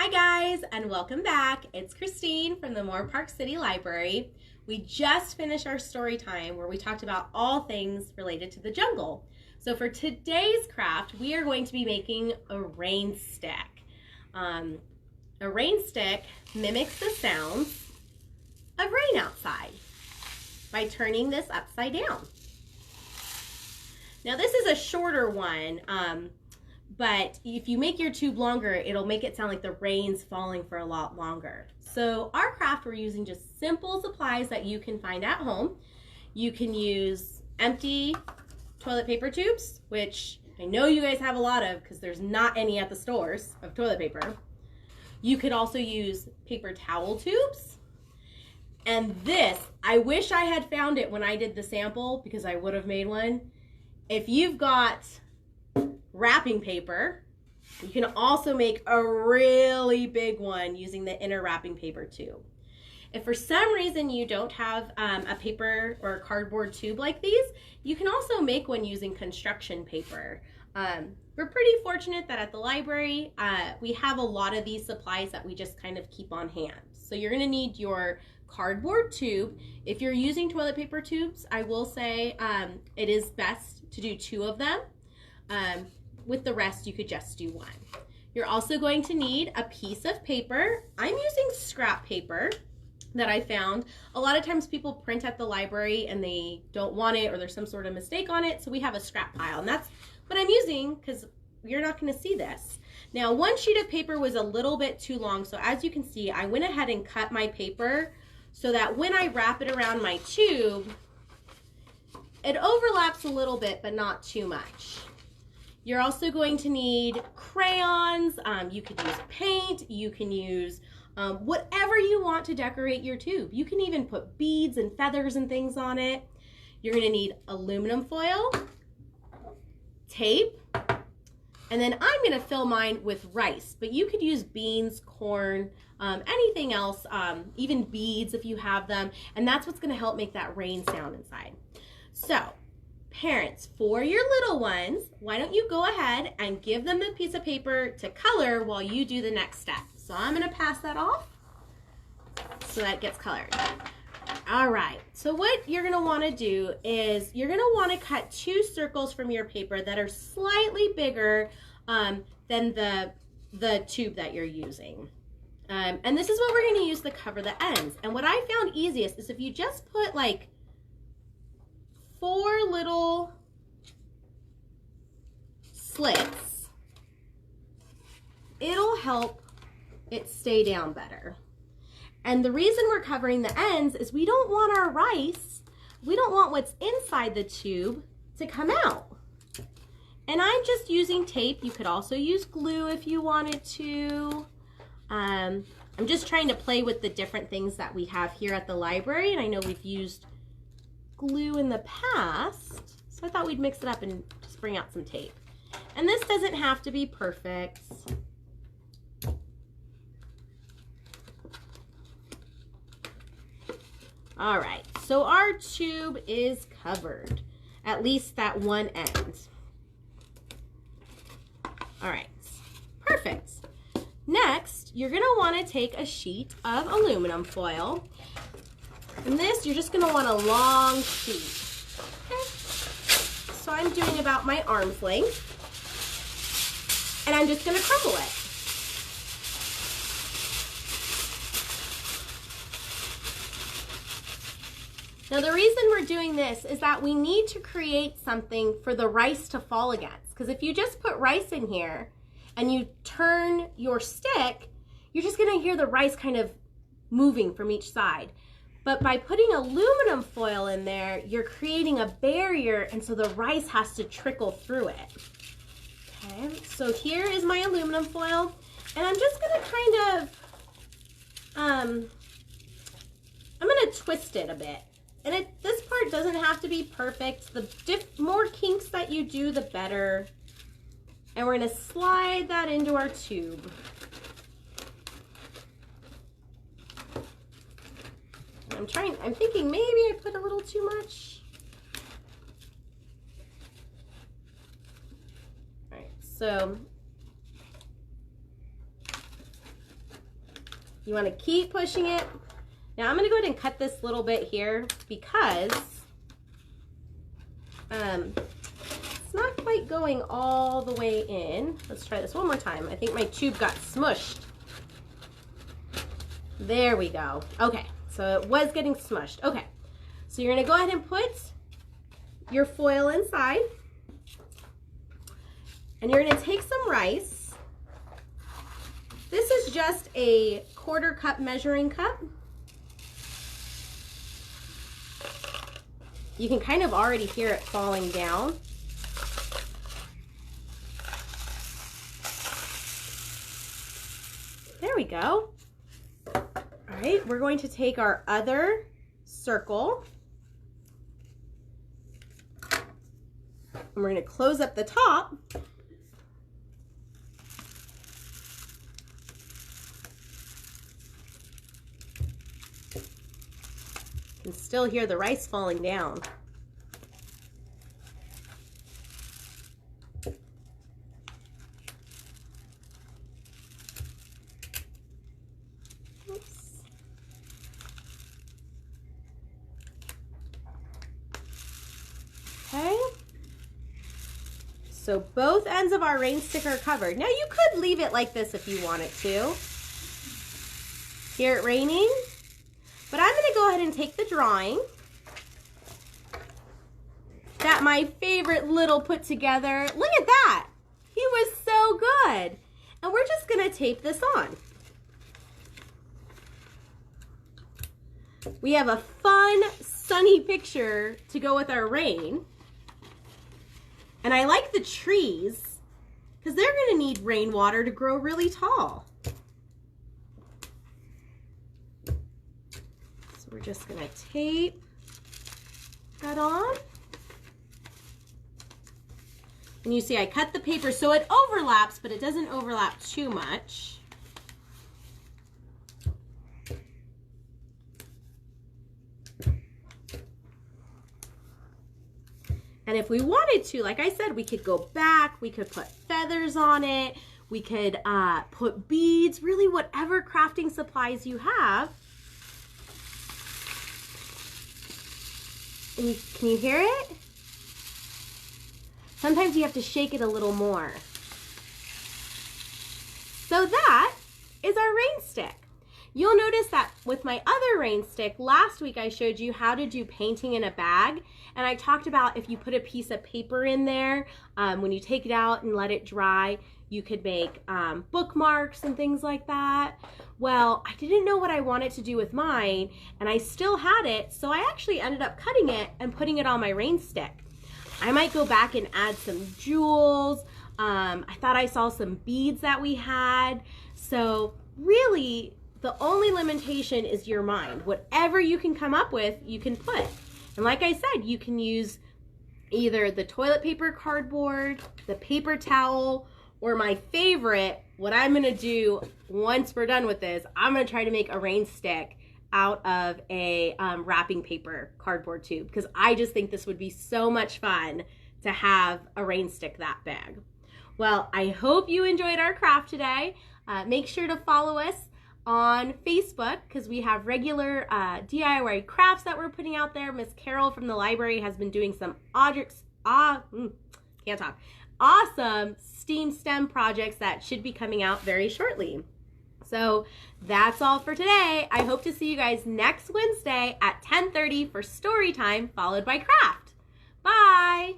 Hi guys, and welcome back. It's Christine from the Moorpark City Library. We just finished our story time where we talked about all things related to the jungle. So for today's craft, we are going to be making a rain stick. A rain stick mimics the sounds of rain outside by turning this upside down. Now this is a shorter one, but if you make your tube longer, it'll make it sound like the rain's falling for a lot longer. So our craft, we're using just simple supplies that you can find at home. You can use empty toilet paper tubes, which I know you guys have a lot of because there's not any at the stores of toilet paper. You could also use paper towel tubes. And this, I wish I had found it when I did the sample because I would have made one. If you've got wrapping paper, you can also make a really big one using the inner wrapping paper tube. If for some reason you don't have a paper or a cardboard tube like these, you can also make one using construction paper. We're pretty fortunate that at the library we have a lot of these supplies that we just kind of keep on hand. So you're going to need your cardboard tube. If you're using toilet paper tubes, I will say it is best to do 2 of them. With the rest, you could just do 1. You're also going to need a piece of paper. I'm using scrap paper that I found. A lot of times people print at the library and they don't want it or there's some sort of mistake on it, so we have a scrap pile, and that's what I'm using because you're not going to see this. Now, 1 sheet of paper was a little bit too long, so as you can see, I went ahead and cut my paper so that when I wrap it around my tube, it overlaps a little bit, but not too much. You're also going to need crayons. You could use paint. You can use whatever you want to decorate your tube. You can even put beads and feathers and things on it. You're going to need aluminum foil, tape, and then I'm going to fill mine with rice, but you could use beans, corn, anything else, even beads if you have them, and that's what's going to help make that rain sound inside. So, parents, for your little ones, why don't you go ahead and give them the piece of paper to color while you do the next step. So I'm going to pass that off so that it gets colored. All right, so what you're going to want to do is you're going to want to cut 2 circles from your paper that are slightly bigger than the tube that you're using. And this is what we're going to use to cover the ends. And what I found easiest is if you just put like 4 little slits, it'll help it stay down better. And the reason we're covering the ends is we don't want our rice, we don't want what's inside the tube to come out. And I'm just using tape. You could also use glue if you wanted to. I'm just trying to play with the different things that we have here at the library, and I know we've used glue in the past, so I thought we'd mix it up and just bring out some tape. And this doesn't have to be perfect. All right, so our tube is covered, at least that one end. All right, perfect. Next, you're gonna wanna take a sheet of aluminum foil. And this, you're just gonna want a long sheet. Okay. So I'm doing about my arm's length. And I'm just gonna crumble it. Now the reason we're doing this is that we need to create something for the rice to fall against. Because if you just put rice in here and you turn your stick, you're just gonna hear the rice kind of moving from each side. But by putting aluminum foil in there, you're creating a barrier, and so the rice has to trickle through it. Okay, so here is my aluminum foil, and I'm just gonna kind of, I'm gonna twist it a bit. And this part doesn't have to be perfect. The more kinks that you do, the better. And we're gonna slide that into our tube. I'm thinking maybe I put a little too much. All right, so You want to keep pushing it. Now I'm going to go ahead and cut this little bit here because it's not quite going all the way in. Let's try this one more time. I think my tube got smushed. There we go. Okay, so it was getting smushed. Okay, so you're going to go ahead and put your foil inside. And you're going to take some rice. This is just a 1/4 cup measuring cup. You can kind of already hear it falling down. There we go. All right, we're going to take our other circle. And we're going to close up the top. You can still hear the rice falling down. Oops. Okay. So both ends of our rain stick are covered. Now you could leave it like this if you wanted to. Hear it raining? But I'm going to go ahead and take the drawing that my favorite little put together. Look at that. He was so good. And we're just going to tape this on. We have a fun, sunny picture to go with our rain. And I like the trees because they're going to need rainwater to grow really tall. We're just going to tape that on. And you see I cut the paper so it overlaps, but it doesn't overlap too much. And if we wanted to, like I said, we could go back, we could put feathers on it, we could put beads, really whatever crafting supplies you have. And can you hear it? Sometimes you have to shake it a little more. So that is our rain stick. You'll notice that with my other rain stick, last week I showed you how to do painting in a bag. And I talked about if you put a piece of paper in there, when you take it out and let it dry, you could make bookmarks and things like that. Well, I didn't know what I wanted to do with mine, and I still had it, so I actually ended up cutting it and putting it on my rain stick. I might go back and add some jewels. I thought I saw some beads that we had. So really, the only limitation is your mind. Whatever you can come up with, you can put. And like I said, you can use either the toilet paper cardboard, the paper towel, or my favorite, what I'm gonna do once we're done with this, I'm gonna try to make a rain stick out of a wrapping paper cardboard tube, because I just think this would be so much fun to have a rain stick that big. Well, I hope you enjoyed our craft today. Make sure to follow us on Facebook because we have regular DIY crafts that we're putting out there. Miss Carol from the library has been doing some awesome STEM projects that should be coming out very shortly. So that's all for today. I hope to see you guys next Wednesday at 10:30 for story time, followed by craft. Bye.